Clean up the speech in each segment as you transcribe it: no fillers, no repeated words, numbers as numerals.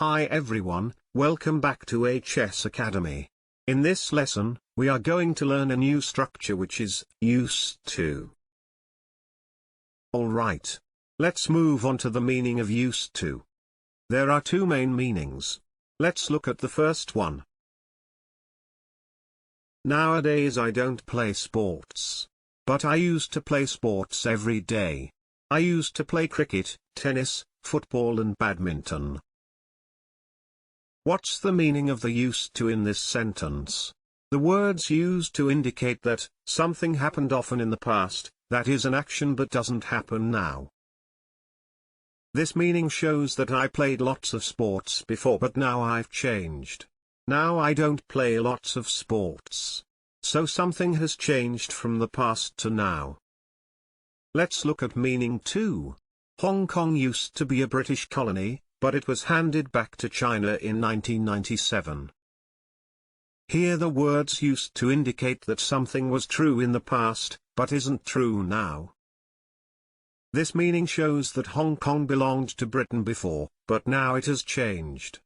Hi everyone, welcome back to HS Academy. In this lesson, we are going to learn a new structure which is used to. Alright. Let's move on to the meaning of used to. There are two main meanings. Let's look at the first one. Nowadays I don't play sports. But I used to play sports every day. I used to play cricket, tennis, football and badminton. What's the meaning of the used to in this sentence? The words used to indicate that something happened often in the past, that is an action but doesn't happen now. This meaning shows that I played lots of sports before but now I've changed. Now I don't play lots of sports. So something has changed from the past to now. Let's look at meaning 2. Hong Kong used to be a British colony, but it was handed back to China in 1997. Here the words used to indicate that something was true in the past, but isn't true now. This meaning shows that Hong Kong belonged to Britain before, but now it has changed.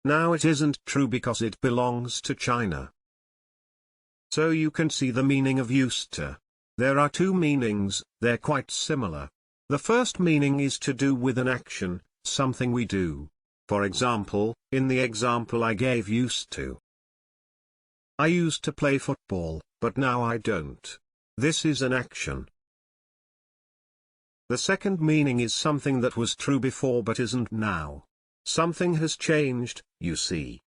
Now it isn't true because it belongs to China. So you can see the meaning of used to. There are two meanings, they're quite similar. The first meaning is to do with an action, something we do. For example, in the example I gave used to. I used to play football, but now I don't. This is an action. The second meaning is something that was true before but isn't now. Something has changed, you see.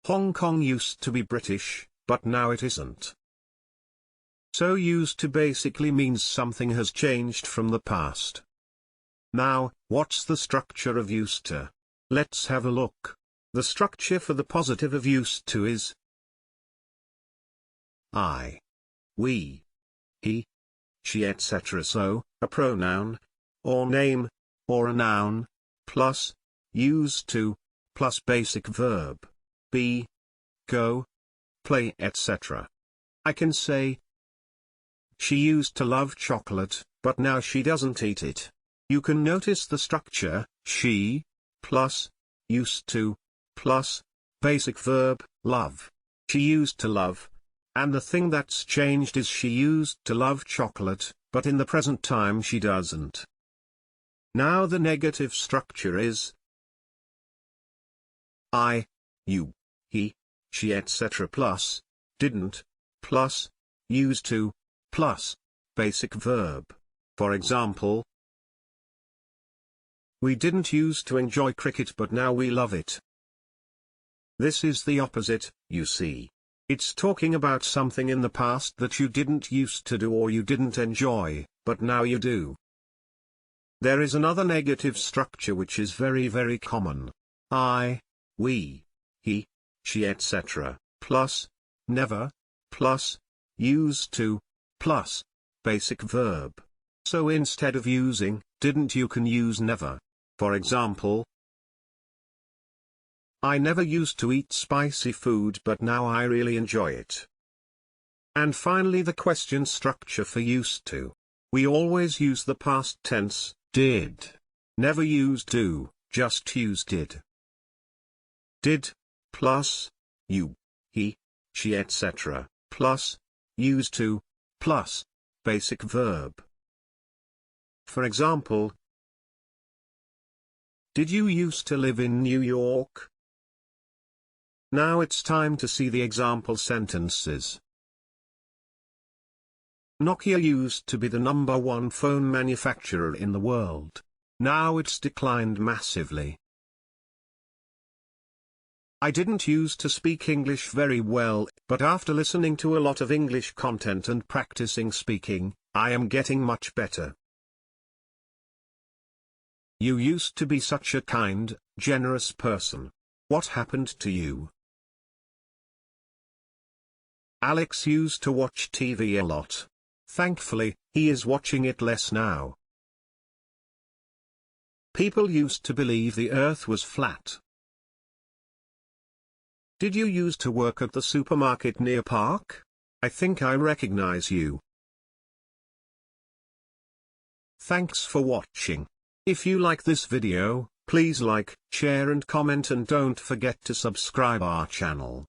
Hong Kong used to be British, but now it isn't. So used to basically means something has changed from the past. Now, what's the structure of used to? Let's have a look. The structure for the positive of used to is I, we, he, she etc. So, a pronoun, or name, or a noun, plus, used to, plus basic verb, be, go, play etc. I can say, she used to love chocolate, but now she doesn't eat it. You can notice the structure, she, plus, used to, plus, basic verb, love. She used to love. And the thing that's changed is she used to love chocolate, but in the present time she doesn't. Now the negative structure is I, you, he, she etc. plus, didn't, plus, used to, plus, basic verb. For example, we didn't used to enjoy cricket but now we love it. This is the opposite, you see. It's talking about something in the past that you didn't used to do or you didn't enjoy, but now you do. There is another negative structure which is very common. I, we, he, she etc. plus, never, plus, used to, plus, basic verb. So instead of using didn't you can use never. For example, I never used to eat spicy food but now I really enjoy it. And finally the question structure for used to. We always use the past tense, did. Never use do, just use did. Did, plus, you, he, she etc., plus, used to, plus, basic verb. For example, did you used to live in New York? Now it's time to see the example sentences. Nokia used to be the #1 phone manufacturer in the world. Now it's declined massively. I didn't used to speak English very well, but after listening to a lot of English content and practicing speaking, I am getting much better. You used to be such a kind, generous person. What happened to you? Alex used to watch TV a lot. Thankfully, he is watching it less now. People used to believe the earth was flat. Did you used to work at the supermarket near Park? I think I recognize you. Thanks for watching. If you like this video, Please like, share and comment, and don't forget to subscribe our channel.